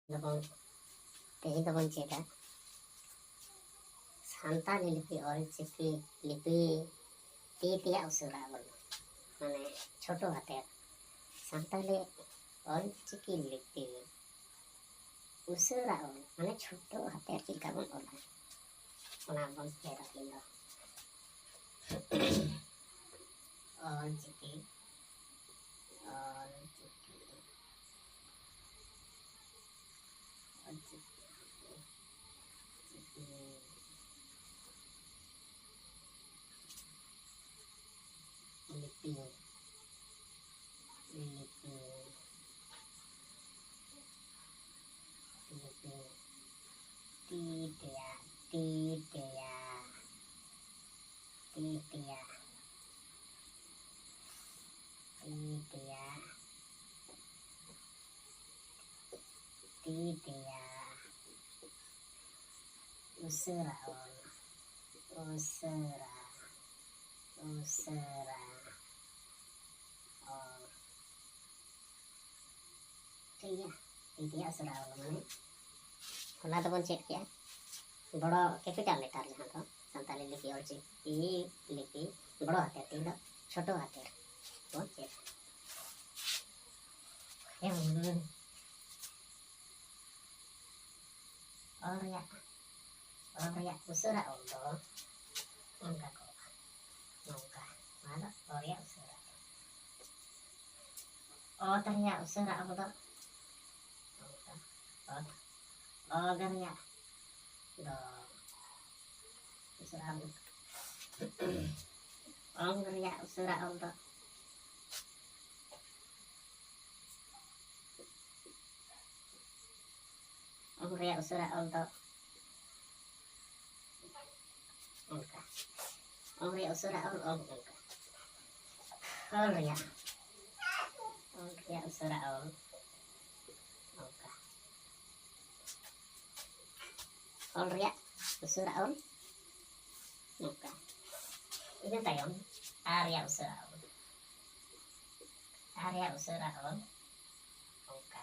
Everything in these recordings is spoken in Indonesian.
Dabang tehi dabang cheda santali lipi olchiki lipi tiya usura bol mane choto hater santali olchiki lipi usura bol mane choto hater chika bon ola ona bon cheda kindo olchiki lipi tiya usura bol usura tiya usura bol mane होला तो बोल चेक किया बड़ो capital letter जहाँ तो संताली लिपि और ई लिपि बड़ो हाथे तीन छोटो हाथे बोल चेक और या usura undo nongka ko nongka mana और या usura ternya usura undo nongka garnya do usura undo garnya usura undo garnya usura undo nongka garnya usura undo nongka garnya usura undo nongka Olria usura on nongka ini tayong area usura on nongka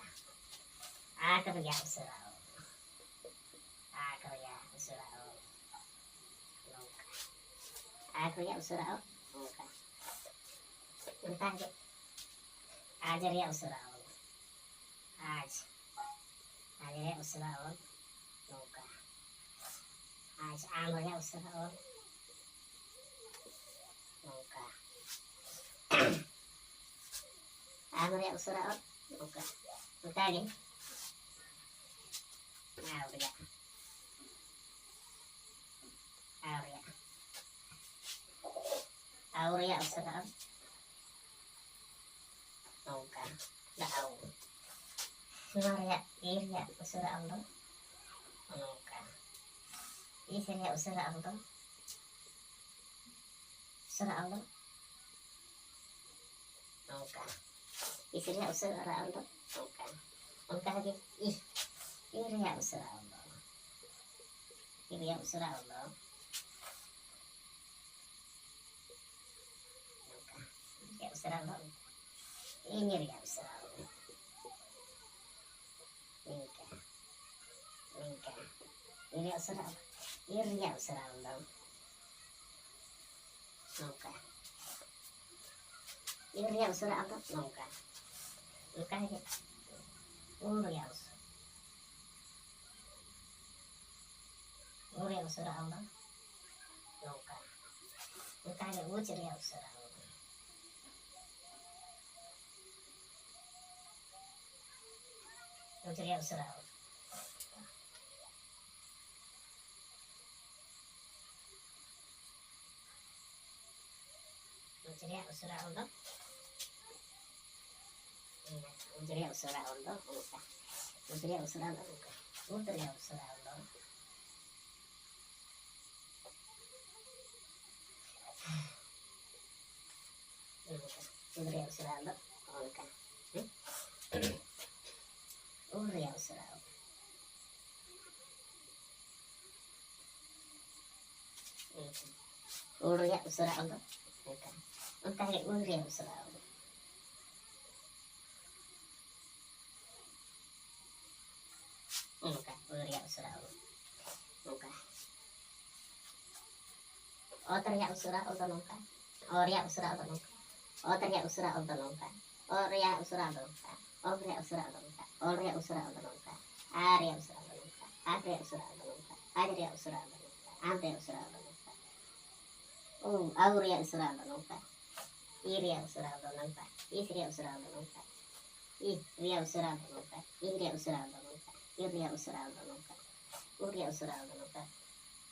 akarya usura on nongka akarya usura on nongka entah ke ajarya usura on ajarya usura on nongka amornya usura on nongka amornya usura on nongka entah ke Aurea usura on nongka daau Maria iria usura on nongka Isirnya usura on nongka Isirnya usura on nongka nongka lagi iria usura on nongka ya usura on ini ria usura on ningka iria usura on nongka iria usura on nongka nongka lagi uria usura on nongka nongka lagi ujiria usura on ujiria usura on ujiria usura on ujiria usura on nongka ujiria usura on nongka ujiria usura on ujiria usura on nongka uria usura on uria usura on nongka nongka uria usura on Otorya usura aldo nongka. Orya usura aldo nongka. Otorya usura aldo nongka. Orya usura aldo nongka. Orya usura aldo nongka. Orya usura aldo nongka. Arya usura aldo nongka. Arya usura aldo nongka. Arya usura aldo nongka. Ante usura aldo nongka. Aurya usura aldo nongka. Irya usura aldo nongka. Isrya usura aldo nongka. Irya usura aldo nongka. Irya usura aldo nongka. Irya usura aldo nongka. Urya usura aldo nongka.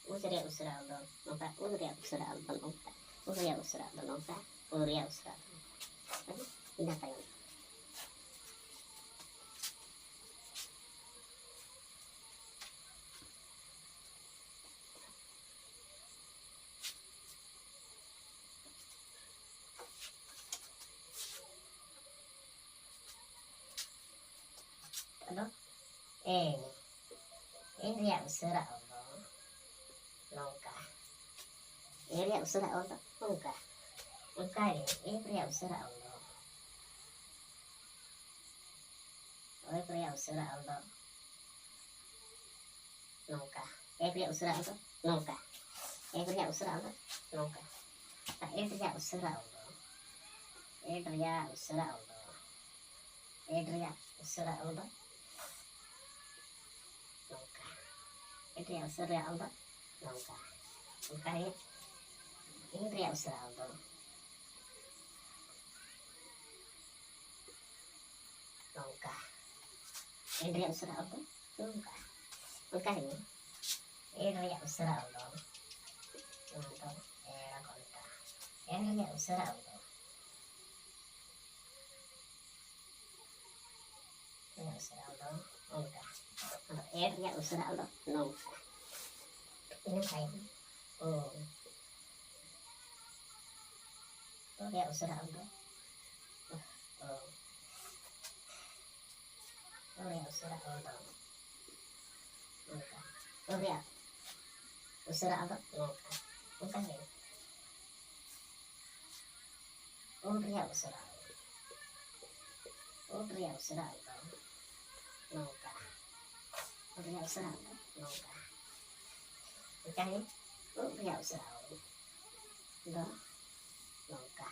Urya usura aldo nongka. Urya usura aldo nongka. Urya usura aldo nongka. Urya usura aldo nongka. Indah tayo. Ano? Irya usura aldo nongka. Irya usura aldo nongka. Nongka irya usura aldo. Irya usura aldo nongka. Irya usura aldo nongka. Irya usura aldo nongka. Irya usura aldo. Irya usura aldo. Irya usura aldo nongka. Irya usura aldo nongka. Nongka irya usura aldo. Nongka. Irya usura aldo nongka. Nongka irya usura aldo. Nongka era konta. Irya usura aldo. Irya usura aldo nongka. Irya usura aldo nongka. Ini kayak irya usura aldo. Irya usura aldo nongka. Irya usura aldo nongka. Nongka irya usura aldo. Irya usura aldo nongka. Irya usura aldo nongka. Nongka irya usura aldo nongka.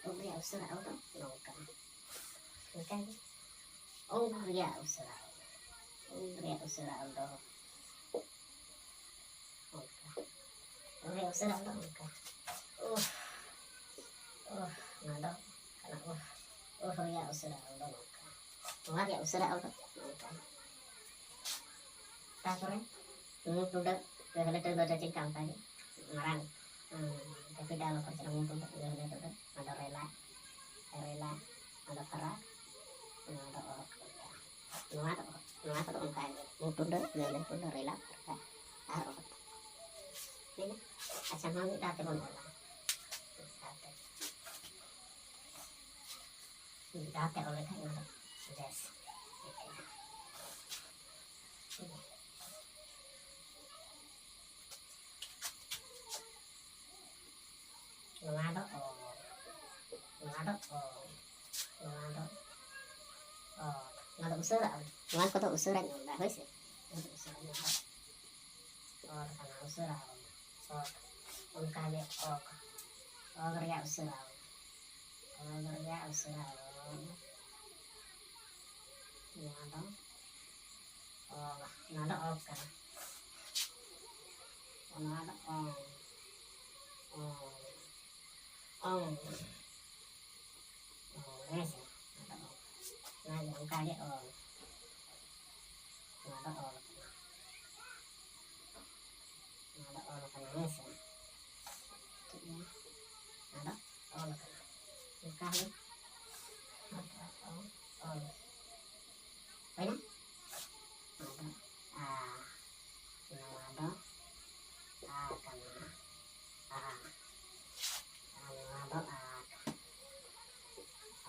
Irya usura aldo nongka. Nongka irya usura aldo. Irya usura aldo nongka. Irya usura aldo nongka. Nado karena irya usura aldo nongka. Irya usura aldo nongka. Tapore tuda gagala tuda cacing kampanye marang. Tapi dalam perjalanan tuda gagala tuda ada rela ada para ada orang nuata orang kaya tuda gagala tuda rela para orang ini asal kami dati pun dati oleh kan ada yes. Nado usura nuan ko to usura nyunda hoise usura nyunda kana usura kali ya usura nado oka nado nese nado kali nado kana nese nado kana kali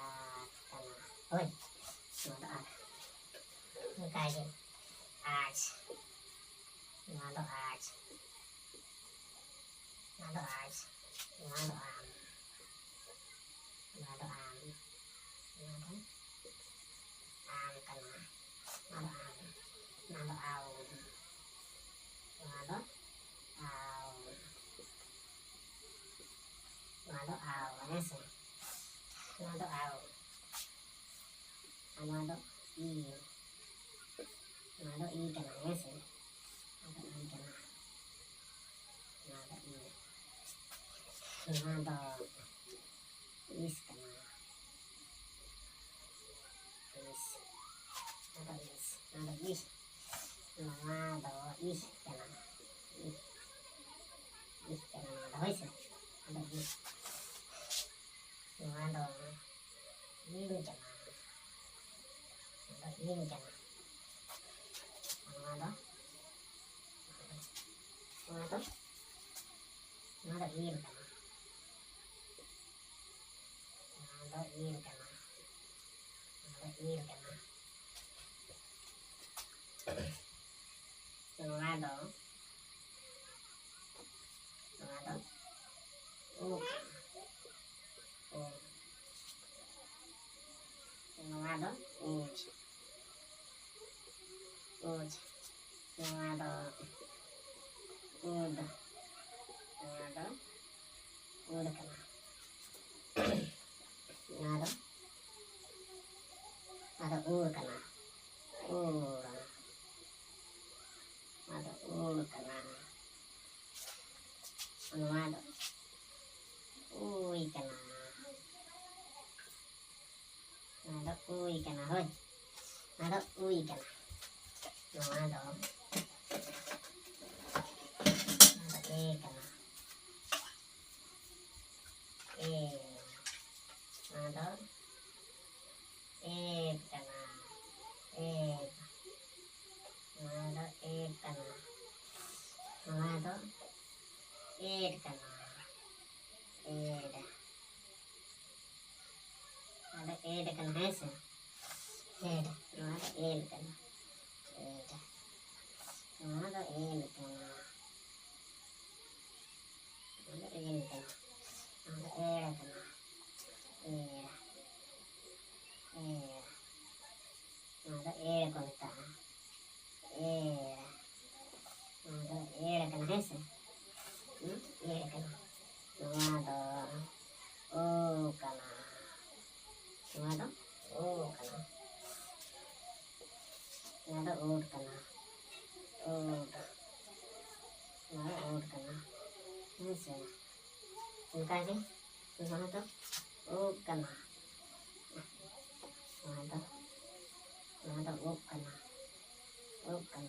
Bueno, ôi nó đó như cái gì nó đó ऐसे ना तो आओ ना तो ई ना तो ई करना ऐसे ना तो ई करना ना तो ई ना तो इस करना इस ना तो इस ना तो इस ना तो इस करना इस करना ना तो ऐसे ना तो इस ना तो ini jangan ada ini jangan ada ada ini kan ada ini kan ada ini kan ada ada uj uj ada ud ada ud kana ada ud kana ada ud kana ada ui kana ada ui kana hoy ada ui kana ada e kana e ada e kana e ada e kana ada e kana ada ed kan ऐसे ed ada ed kan ed ada ed kan ada ed kan ada ed kan ada ed konta ada ed kan ऐसे ed kan ada o kana ada o kana ada o kana o kana ऐसे उनका भी वहाँ तो ओ kana वहाँ तो ओ kana वहाँ तो o kana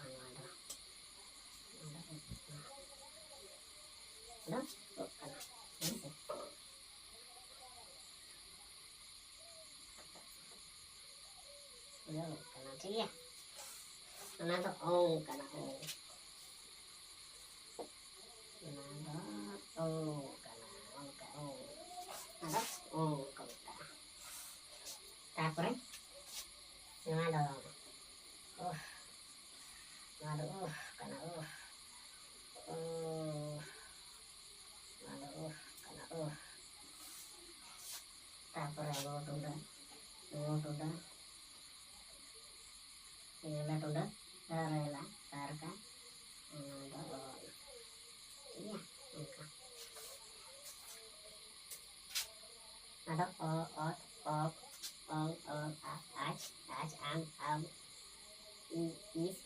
ऐसे o kana ठीक है वहाँ तो ओ kana o ada konta tapre ada ada kana ada kana tapre tunda rela tunda rela tarka ada iya ada aj am is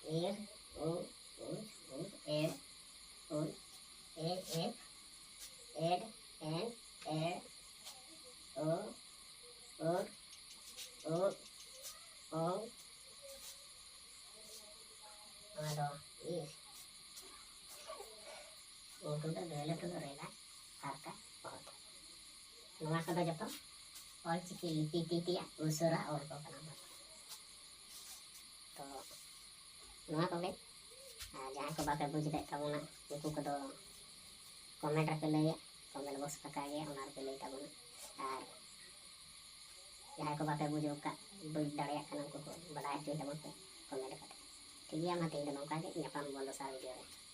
er o er ed and ada is tunda rela tarka नवा कदा जतो और चिकी लिपि टिटिया उसरा और को कना तो नवा को ले जहां को बाके बुझ दे तबना उनको को कमेंट रख ले कमेंट बॉक्स पका गया उनार पे ले तबना और जहां को बाके बुझ का बुझ दाड़िया कना को बड़ाय होय तबन पे कमेंट कर ठीक है हम तेल नौका के ᱧᱟᱯᱟᱢ ᱵᱚᱱ ᱫᱚᱥᱟᱨ ᱵᱷᱤᱰᱤᱭᱳ ᱨᱮ